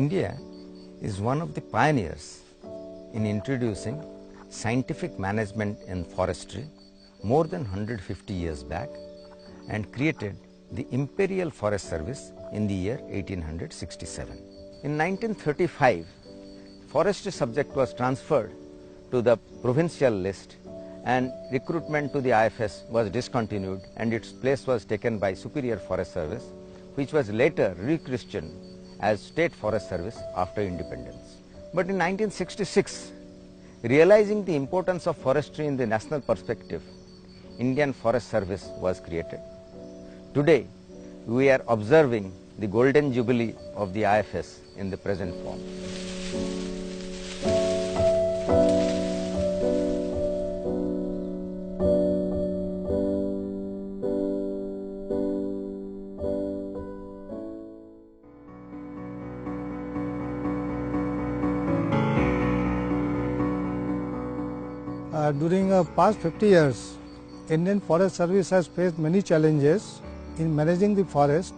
India is one of the pioneers in introducing scientific management in forestry more than 150 years back and created the Imperial Forest Service in the year 1867. In 1935, forestry subject was transferred to the provincial list and recruitment to the IFS was discontinued and its place was taken by Superior Forest Service, which was later rechristened as State Forest Service after independence. But in 1966, realizing the importance of forestry in the national perspective, Indian Forest Service was created. Today, we are observing the golden jubilee of the IFS in the present form. During the past 50 years, Indian Forest Service has faced many challenges in managing the forest,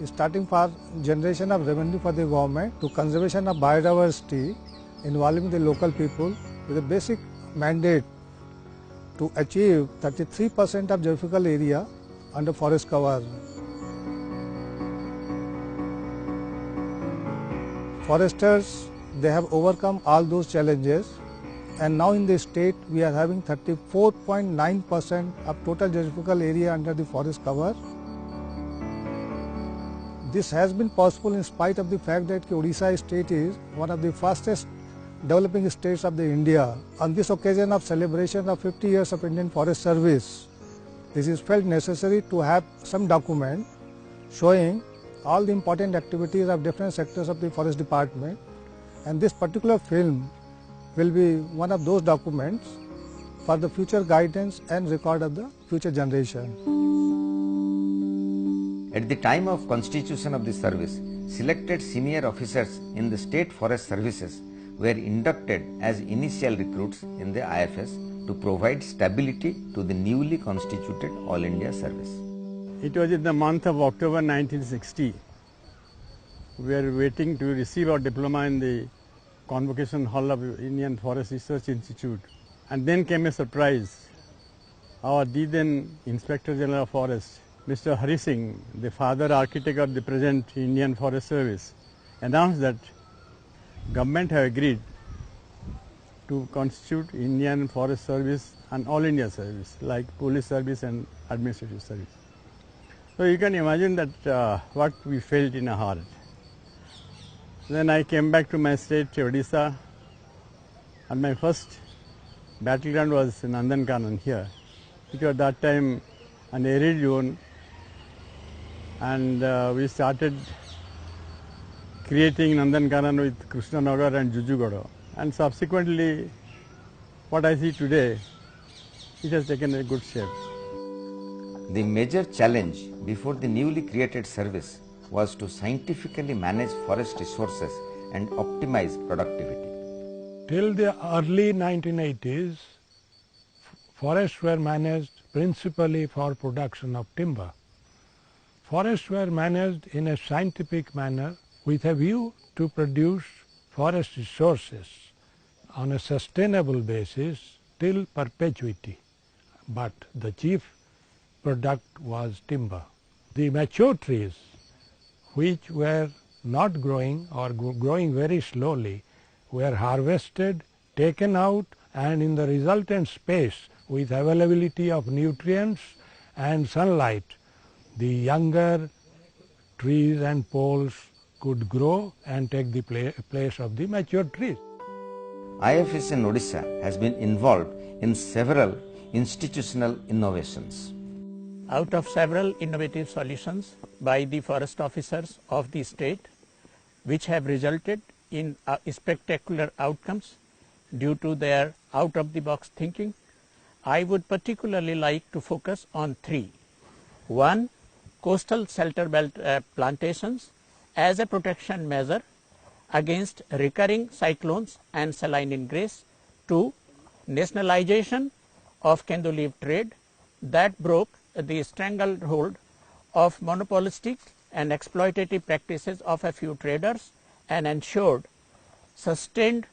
starting from generation of revenue for the government to conservation of biodiversity involving the local people with a basic mandate to achieve 33% of geographical area under forest cover. Foresters, they have overcome all those challenges, and now in the state we are having 34.9% of total geographical area under the forest cover. This has been possible in spite of the fact that Odisha state is one of the fastest developing states of the India. On this occasion of celebration of 50 years of Indian Forest Service, this is felt necessary to have some document showing all the important activities of different sectors of the Forest Department, and this particular film will be one of those documents for the future guidance and record of the future generation. At the time of constitution of the service, selected senior officers in the state forest services were inducted as initial recruits in the IFS to provide stability to the newly constituted All India service. It was in the month of October 1960. We were waiting to receive our diploma in the Convocation Hall of Indian Forest Research Institute, and then came a surprise. Our then Inspector General of Forest, Mr. Hari Singh, the father architect of the present Indian Forest Service, announced that government have agreed to constitute Indian Forest Service and All India Service like police service and administrative service. So you can imagine that what we felt in our heart. Then I came back to my state, Odisha, and my first battleground was in Nandankanan here. It was at that time an arid zone, and we started creating Nandankanan with Krishnanagar and Jujugoda. And subsequently, what I see today, it has taken a good shape. The major challenge before the newly created service was to scientifically manage forest resources and optimize productivity. Till the early 1980s, forests were managed principally for production of timber. Forests were managed in a scientific manner with a view to produce forest resources on a sustainable basis till perpetuity, but the chief product was timber. The mature trees, which were not growing or growing very slowly, were harvested, taken out, and in the resultant space with availability of nutrients and sunlight, the younger trees and poles could grow and take the place of the mature trees. IFS in Odisha has been involved in several institutional innovations. Out of several innovative solutions by the forest officers of the state, which have resulted in spectacular outcomes due to their out-of-the-box thinking, I would particularly like to focus on three. One, coastal shelter belt plantations as a protection measure against recurring cyclones and saline ingress. Two, nationalization of kendo leaf trade that broke the stranglehold of monopolistic and exploitative practices of a few traders and ensured sustained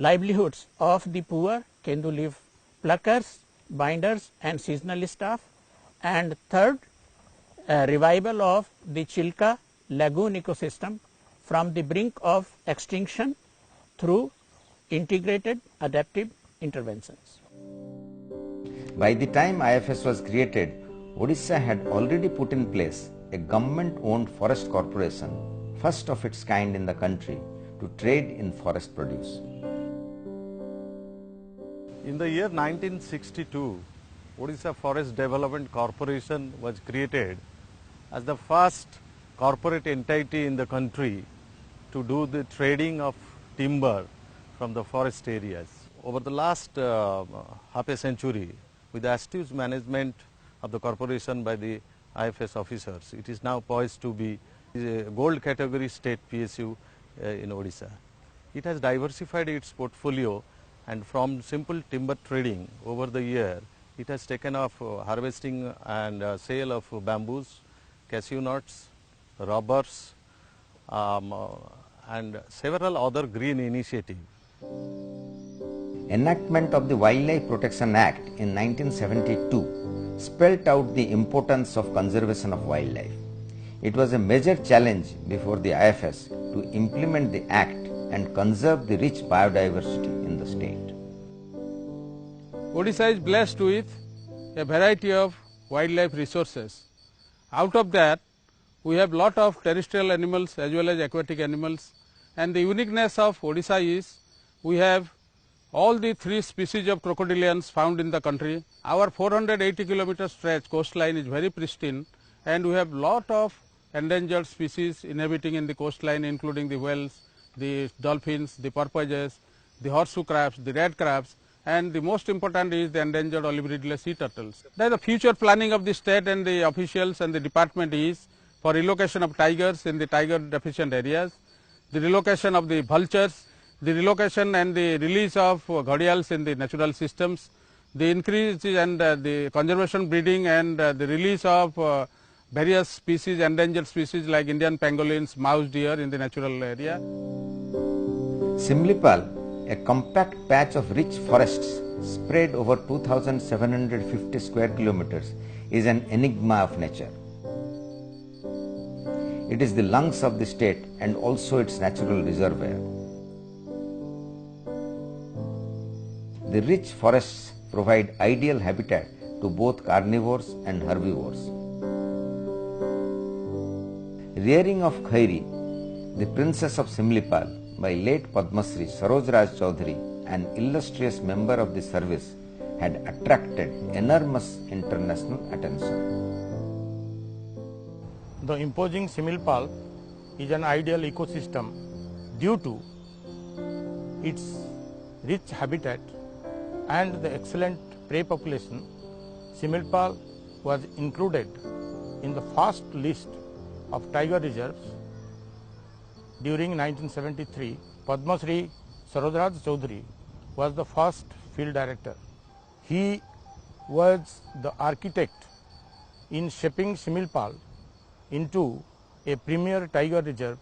livelihoods of the poor kendu leaf pluckers, binders and seasonal staff, and third, revival of the Chilka lagoon ecosystem from the brink of extinction through integrated adaptive interventions. By the time IFS was created, Odisha had already put in place a government-owned forest corporation, first of its kind in the country, to trade in forest produce. In the year 1962, Odisha Forest Development Corporation was created as the first corporate entity in the country to do the trading of timber from the forest areas. Over the last half a century, with the astute management of the corporation by the IFS officers, it is now poised to be a gold category state PSU in Odisha. It has diversified its portfolio, and from simple timber trading over the year, it has taken off harvesting and sale of bamboos, cashew nuts, rubbers, and several other green initiatives. Enactment of the Wildlife Protection Act in 1972 spelled out the importance of conservation of wildlife. It was a major challenge before the IFS to implement the act and conserve the rich biodiversity in the state. Odisha is blessed with a variety of wildlife resources. Out of that, we have lot of terrestrial animals as well as aquatic animals, and the uniqueness of Odisha is we have all the 3 species of crocodilians found in the country. Our 480 kilometer stretch coastline is very pristine, and we have lot of endangered species inhabiting in the coastline, including the whales, the dolphins, the porpoises, the horseshoe crabs, the red crabs, and the most important is the endangered olive-reedless sea turtles. The future planning of the state and the officials and the department is for relocation of tigers in the tiger deficient areas, the relocation of the vultures, the relocation and the release of ghadials in the natural systems, the increase and the conservation breeding and the release of various species, endangered species like Indian pangolins, mouse deer in the natural area. Simlipal, a compact patch of rich forests spread over 2,750 square kilometers, is an enigma of nature. It is the lungs of the state and also its natural reservoir. The rich forests provide ideal habitat to both carnivores and herbivores. Rearing of Khairi, the princess of Simlipal, by late Padma Shri Saroj Raj Chaudhary, an illustrious member of the service, had attracted enormous international attention. The imposing Similpal is an ideal ecosystem due to its rich habitat and the excellent prey population. Similpal was included in the first list of tiger reserves during 1973. Padma Shri Saroj Chaudhary was the first field director. He was the architect in shaping Similpal into a premier tiger reserve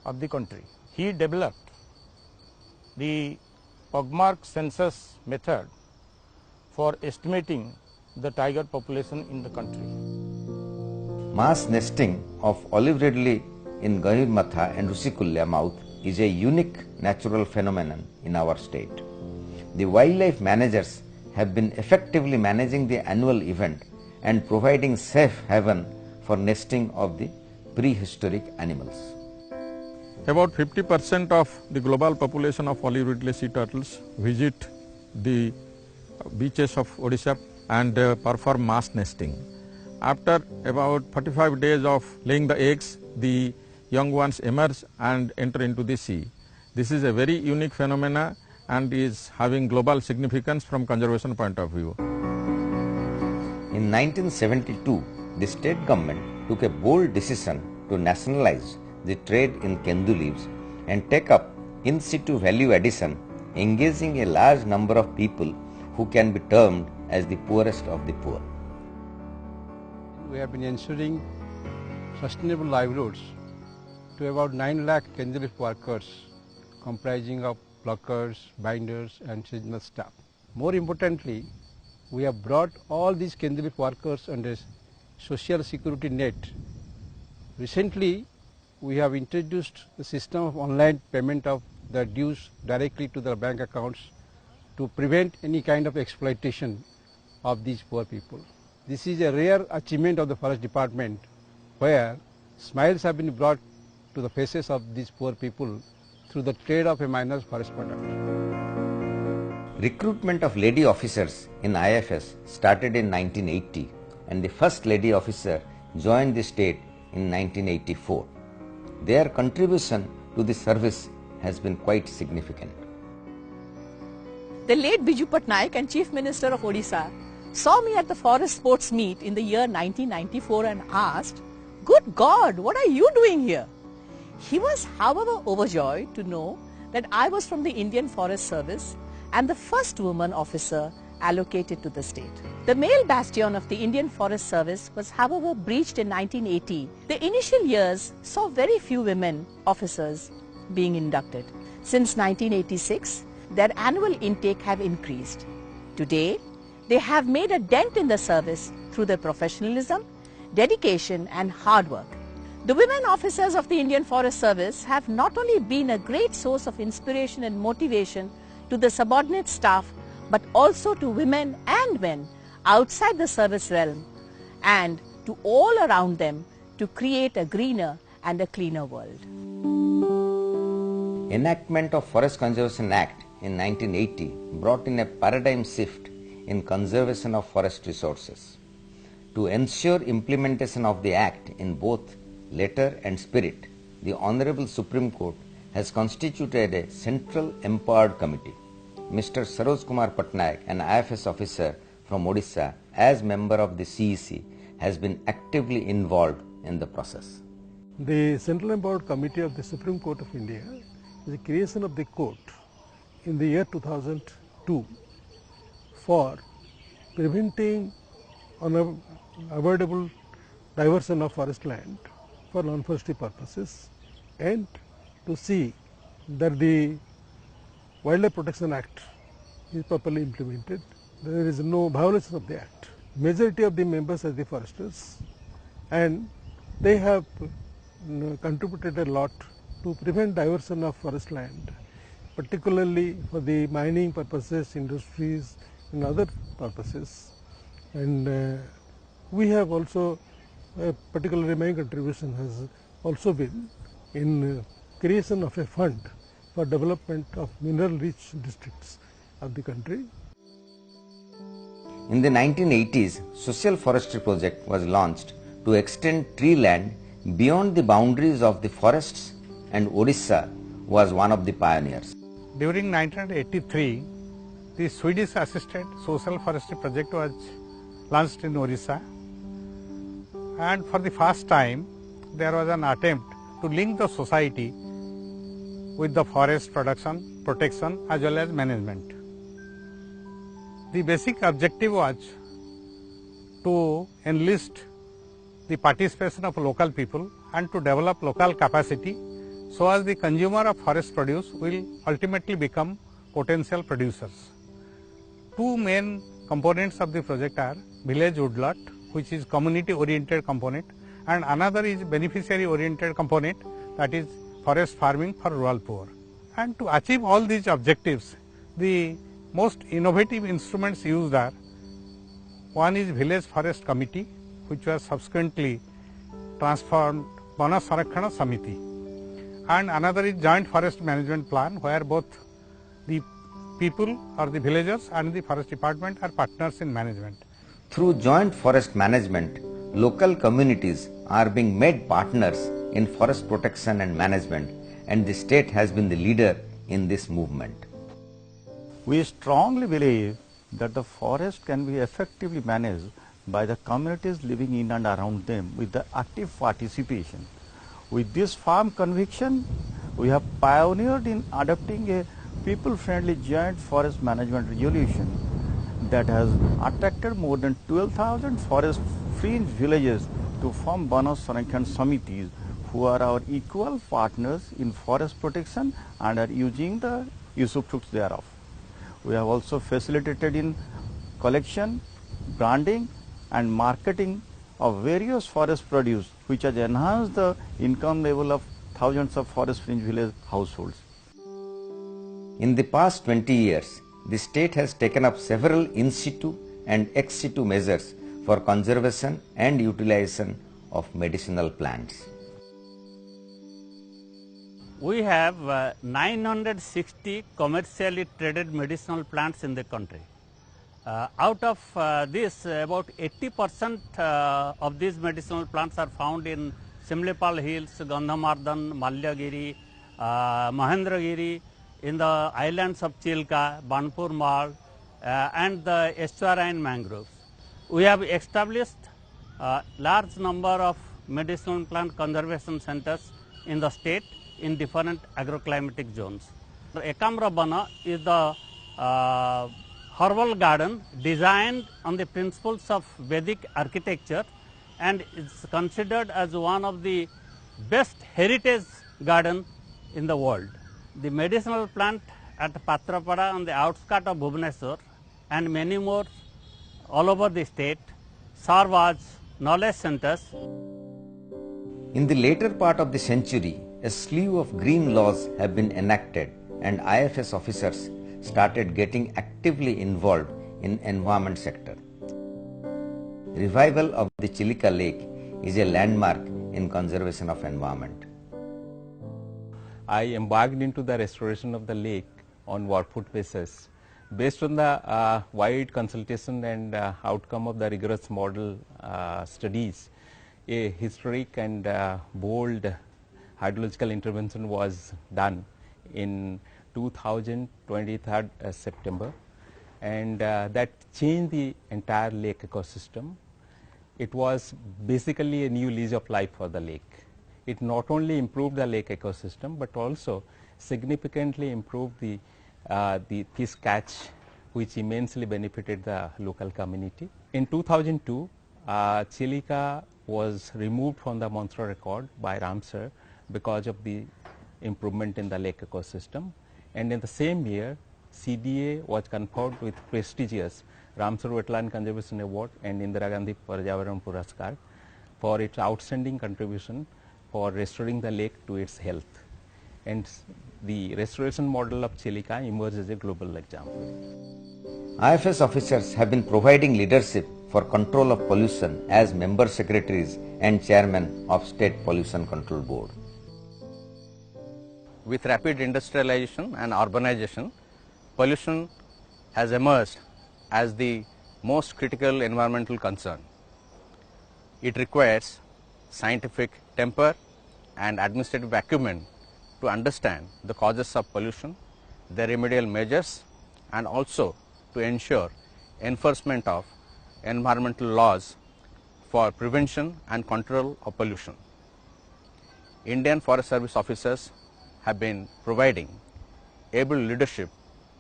of the country. He developed the Pugmark census method for estimating the tiger population in the country. Mass nesting of olive ridley in Gahirmatha and Rusikulya mouth is a unique natural phenomenon in our state. The wildlife managers have been effectively managing the annual event and providing safe haven for nesting of the prehistoric animals. About 50% of the global population of olive-ridley sea turtles visit the beaches of Odisha and perform mass nesting. After about 45 days of laying the eggs, the young ones emerge and enter into the sea. This is a very unique phenomena and is having global significance from conservation point of view. In 1972, the state government took a bold decision to nationalize the trade in kendu leaves and take up in situ value addition, engaging a large number of people who can be termed as the poorest of the poor. We have been ensuring sustainable livelihoods to about 9 lakh Kendrick workers comprising of pluckers, binders and seasonal staff. More importantly, we have brought all these Kendrick workers under social security net. Recently, we have introduced the system of online payment of the dues directly to their bank accounts to prevent any kind of exploitation of these poor people. This is a rare achievement of the Forest Department, where smiles have been brought to the faces of these poor people through the trade of a minor forest product. Recruitment of lady officers in IFS started in 1980 and the first lady officer joined the state in 1984. Their contribution to the service has been quite significant. The late Biju Patnaik and Chief Minister of Odisha saw me at the forest sports meet in the year 1994 and asked, "Good God, what are you doing here?" He was, however, overjoyed to know that I was from the Indian Forest Service and the first woman officer allocated to the state. The male bastion of the Indian Forest Service was, however, breached in 1980. The initial years saw very few women officers being inducted. Since 1986, their annual intake have increased. Today, they have made a dent in the service through their professionalism, dedication and hard work. The women officers of the Indian Forest Service have not only been a great source of inspiration and motivation to the subordinate staff, but also to women and men outside the service realm and to all around them to create a greener and a cleaner world. Enactment of Forest Conservation Act in 1980 brought in a paradigm shift in conservation of forest resources. To ensure implementation of the Act in both letter and spirit, the Honorable Supreme Court has constituted a central empowered committee. Mr. Saroj Kumar Patnaik, an IFS officer from Odisha, as member of the CEC, has been actively involved in the process. The Central Empowered Committee of the Supreme Court of India is the creation of the court in the year 2002 for preventing unavoidable diversion of forest land for non-forestry purposes and to see that the Wildlife Protection Act is properly implemented. There is no violation of the Act. Majority of the members are the foresters and they have contributed a lot to prevent diversion of forest land, particularly for the mining purposes, industries and other purposes. And we have also, particularly my contribution has also been in creation of a fund for development of mineral-rich districts of the country. In the 1980s, Social Forestry Project was launched to extend tree land beyond the boundaries of the forests, and Odisha was one of the pioneers. During 1983, the Swedish assisted social forestry project was launched in Odisha, and for the first time there was an attempt to link the society with the forest production, protection as well as management. The basic objective was to enlist the participation of local people and to develop local capacity so as the consumer of forest produce will ultimately become potential producers. Two main components of the project are village woodlot, which is community oriented component, and another is beneficiary oriented component, that is forest farming for rural poor. And to achieve all these objectives, the most innovative instruments used are, one is village forest committee, which was subsequently transformed Vana Sarakshana Samiti, and another is joint forest management plan, where both the people or the villagers and the forest department are partners in management. Through joint forest management, local communities are being made partners in forest protection and management, and the state has been the leader in this movement. We strongly believe that the forest can be effectively managed by the communities living in and around them with the active participation. With this firm conviction, we have pioneered in adopting a people-friendly joint forest management resolution that has attracted more than 12,000 forest fringe villages to form Vana Sarakshana Samitis, who are our equal partners in forest protection and are using the usufructs thereof. We have also facilitated in collection, branding and marketing of various forest produce which has enhanced the income level of thousands of forest fringe village households. In the past 20 years, the state has taken up several in situ and ex situ measures for conservation and utilization of medicinal plants. We have 960 commercially traded medicinal plants in the country. Out of this, about 80% of these medicinal plants are found in Simlipal Hills, Gandhamardan, Malyagiri, Mahendragiri, in the islands of Chilka, Banpur Mal, and the estuarine mangroves. We have established a large number of medicinal plant conservation centers in the state in different agroclimatic zones. Ekamra Bana is the herbal garden designed on the principles of Vedic architecture and is considered as one of the best heritage garden in the world. The medicinal plant at Patrapada on the outskirts of Bhubaneswar and many more all over the state serve as knowledge centers. In the later part of the century, a slew of green laws have been enacted and IFS officers started getting actively involved in environment sector. Revival of the Chilika Lake is a landmark in conservation of environment. I embarked into the restoration of the lake on workfoot basis. Based on the wide consultation and outcome of the rigorous model studies, a historic and bold hydrological intervention was done in 2023 September, and that changed the entire lake ecosystem. It was basically a new lease of life for the lake. It not only improved the lake ecosystem but also significantly improved the fish catch, which immensely benefited the local community. In 2002, Chilika was removed from the Mantra record by Ramsar because of the improvement in the lake ecosystem, and in the same year CDA was conferred with prestigious Ramsar Wetland Conservation Award and Indira Gandhi Parjavaran Puraskar for its outstanding contribution for restoring the lake to its health, and the restoration model of Chilika emerged as a global example. IFS officers have been providing leadership for control of pollution as member secretaries and chairman of State Pollution Control Board. With rapid industrialization and urbanization, pollution has emerged as the most critical environmental concern. It requires scientific temper and administrative acumen to understand the causes of pollution, their remedial measures, and also to ensure enforcement of environmental laws for prevention and control of pollution. Indian Forest Service officers have been providing able leadership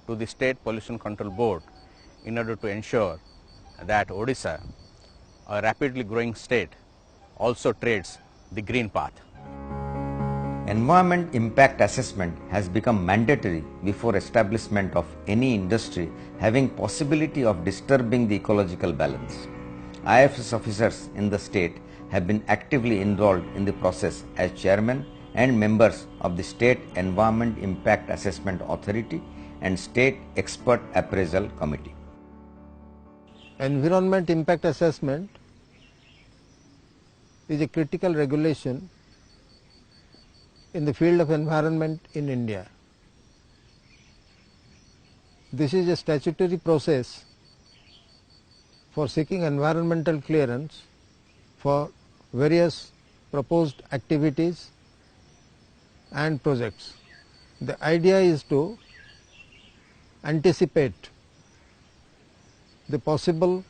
to the State Pollution Control Board in order to ensure that Odisha, a rapidly growing state, also treads the green path. Environment impact assessment has become mandatory before establishment of any industry having possibility of disturbing the ecological balance. IFS officers in the state have been actively involved in the process as chairman and members of the State Environment Impact Assessment Authority and State Expert Appraisal Committee. Environment impact assessment is a critical regulation in the field of environment in India. This is a statutory process for seeking environmental clearance for various proposed activities and projects. The idea is to anticipate the possible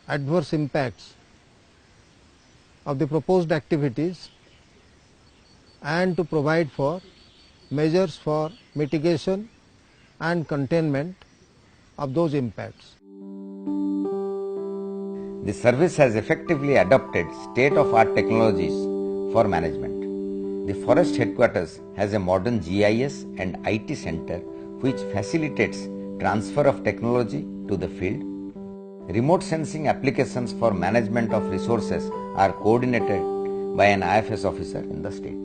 adverse impacts of the proposed activities and to provide for measures for mitigation and containment of those impacts. The service has effectively adopted state-of-art technologies for management. The forest headquarters has a modern GIS and IT center which facilitates transfer of technology to the field. Remote sensing applications for management of resources are coordinated by an IFS officer in the state.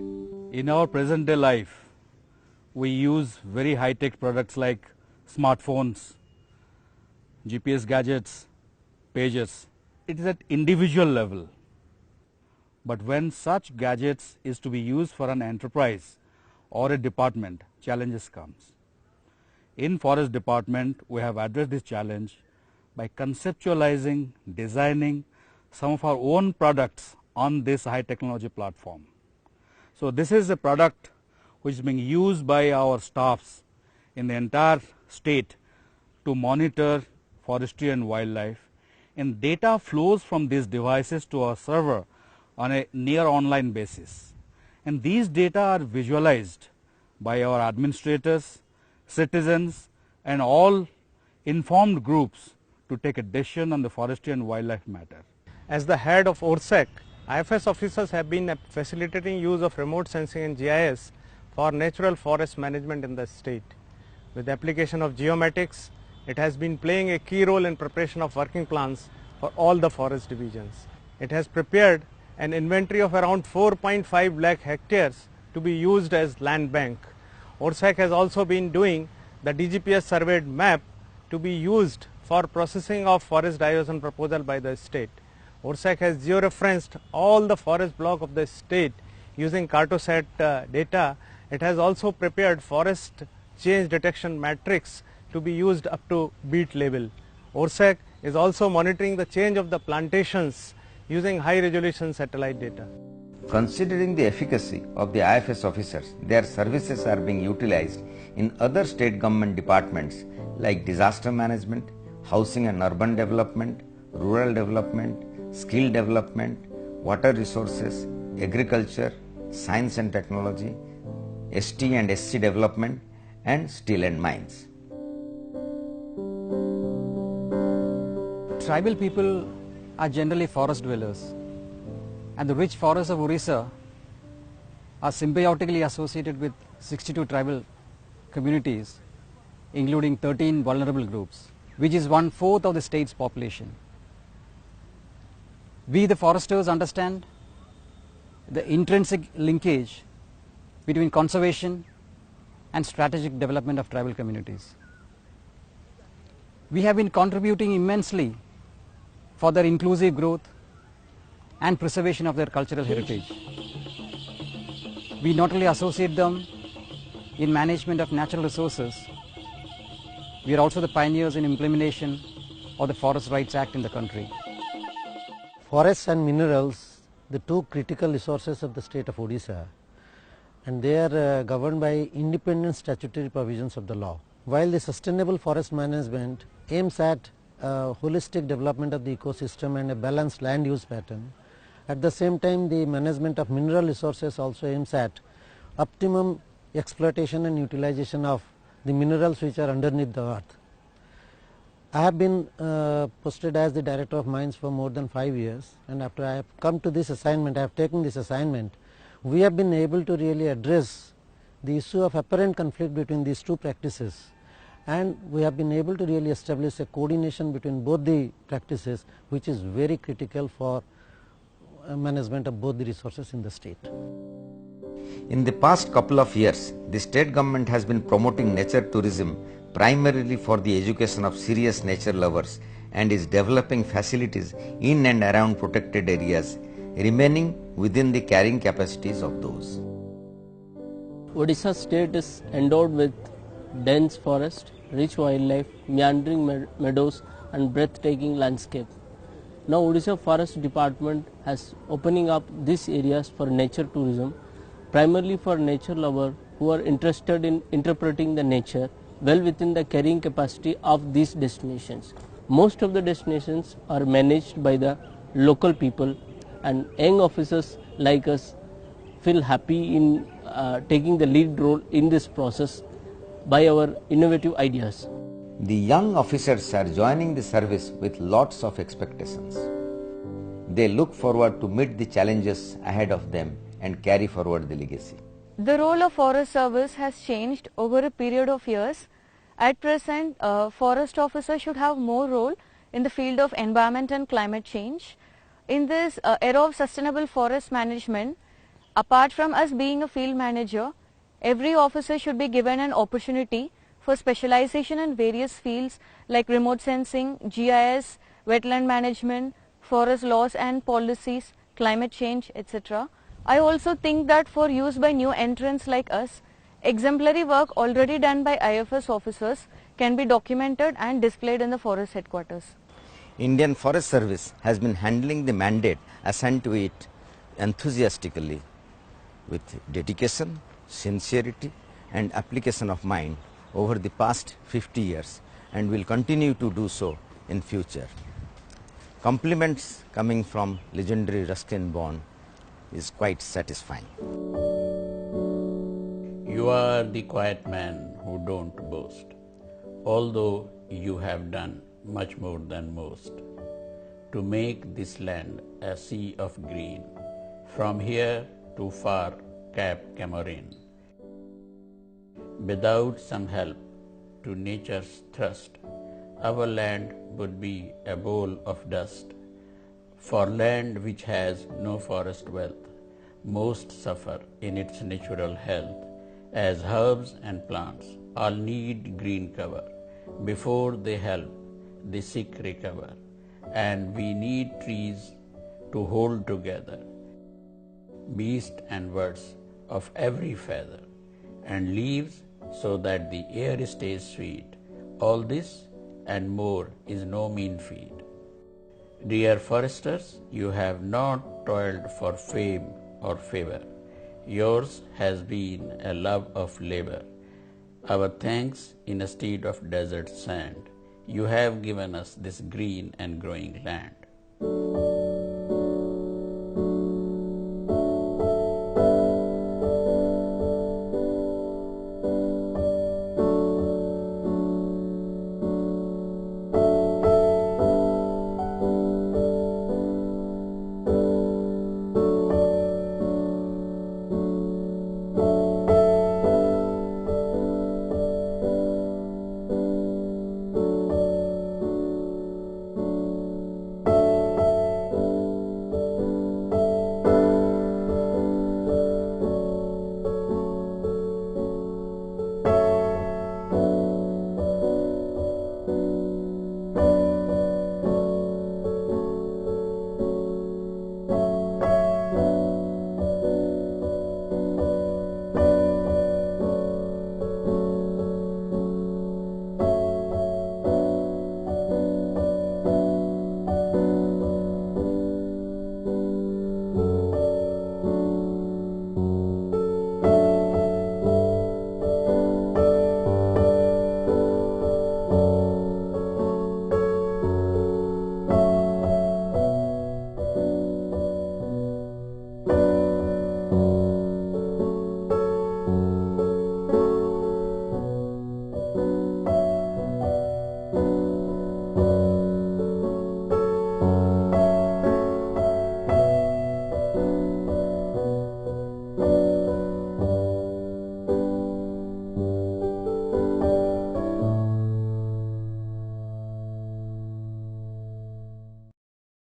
In our present day life, we use very high-tech products like smartphones, GPS gadgets, pages. It is at individual level. But when such gadgets is to be used for an enterprise or a department, challenges comes. In Forest Department, we have addressed this challenge by conceptualizing, designing some of our own products on this high technology platform. So this is a product which is being used by our staffs in the entire state to monitor forestry and wildlife, and data flows from these devices to our server on a near online basis, and these data are visualized by our administrators, citizens and all informed groups to take a decision on the forestry and wildlife matter. As the head of ORSEC, IFS officers have been facilitating use of remote sensing and GIS for natural forest management in the state. With the application of geomatics, it has been playing a key role in preparation of working plans for all the forest divisions. It has prepared an inventory of around 4.5 lakh hectares to be used as land bank. ORSEC has also been doing the DGPS surveyed map to be used for processing of forest diversion proposal by the state. ORSEC has georeferenced all the forest block of the state using Cartosat data. It has also prepared forest change detection matrix to be used up to beat level. ORSEC is also monitoring the change of the plantations using high resolution satellite data. Considering the efficacy of the IFS officers, their services are being utilized in other state government departments like disaster management, housing and urban development, rural development, skill development, water resources, agriculture, science and technology, ST and SC development, and steel and mines. Tribal people are generally forest dwellers, and the rich forests of Odisha are symbiotically associated with 62 tribal communities, including 13 vulnerable groups, which is 1/4 of the state's population. We the foresters understand the intrinsic linkage between conservation and strategic development of tribal communities. We have been contributing immensely for their inclusive growth and preservation of their cultural heritage. We not only associate them in management of natural resources, we are also the pioneers in implementation of the Forest Rights Act in the country. Forests and minerals, the two critical resources of the state of Odisha, and they are governed by independent statutory provisions of the law. While the sustainable forest management aims at holistic development of the ecosystem and a balanced land use pattern, at the same time the management of mineral resources also aims at optimum exploitation and utilization of the minerals which are underneath the earth. I have been posted as the Director of Mines for more than 5 years, and after I have come to this assignment, I have taken this assignment, we have been able to really address the issue of apparent conflict between these two practices, and we have been able to really establish a coordination between both the practices, which is very critical for management of both the resources in the state. In the past couple of years, the state government has been promoting nature tourism primarily for the education of serious nature lovers and is developing facilities in and around protected areas, remaining within the carrying capacities of those. Odisha state is endowed with dense forest, rich wildlife, meandering meadows and breathtaking landscape. Now Odisha Forest Department has opening up these areas for nature tourism, primarily for nature lovers who are interested in interpreting the nature well within the carrying capacity of these destinations. Most of the destinations are managed by the local people, and young officers like us feel happy in taking the lead role in this process by our innovative ideas. The young officers are joining the service with lots of expectations. They look forward to meet the challenges ahead of them and carry forward the legacy. The role of Forest Service has changed over a period of years. At present, forest officers should have more role in the field of environment and climate change. In this era of sustainable forest management, apart from us being a field manager, every officer should be given an opportunity for specialization in various fields like remote sensing, GIS, wetland management, forest laws and policies, climate change, etc. I also think that for use by new entrants like us, exemplary work already done by IFS officers can be documented and displayed in the forest headquarters. Indian Forest Service has been handling the mandate assigned to it enthusiastically with dedication, sincerity and application of mind over the past 50 years and will continue to do so in future. Compliments coming from legendary Ruskin Bond is quite satisfying. You are the quiet man who don't boast, although you have done much more than most to make this land a sea of green, from here to far Cape Camorin. Without some help to nature's thrust, our land would be a bowl of dust. For land which has no forest wealth, most suffer in its natural health, as herbs and plants all need green cover before they help the sick recover, and we need trees to hold together beasts and birds of every feather, and leaves so that the air stays sweet. All this and more is no mean feat. Dear foresters, you have not toiled for fame or favor. Yours has been a love of labor. Our thanks in a stead of desert sand. You have given us this green and growing land.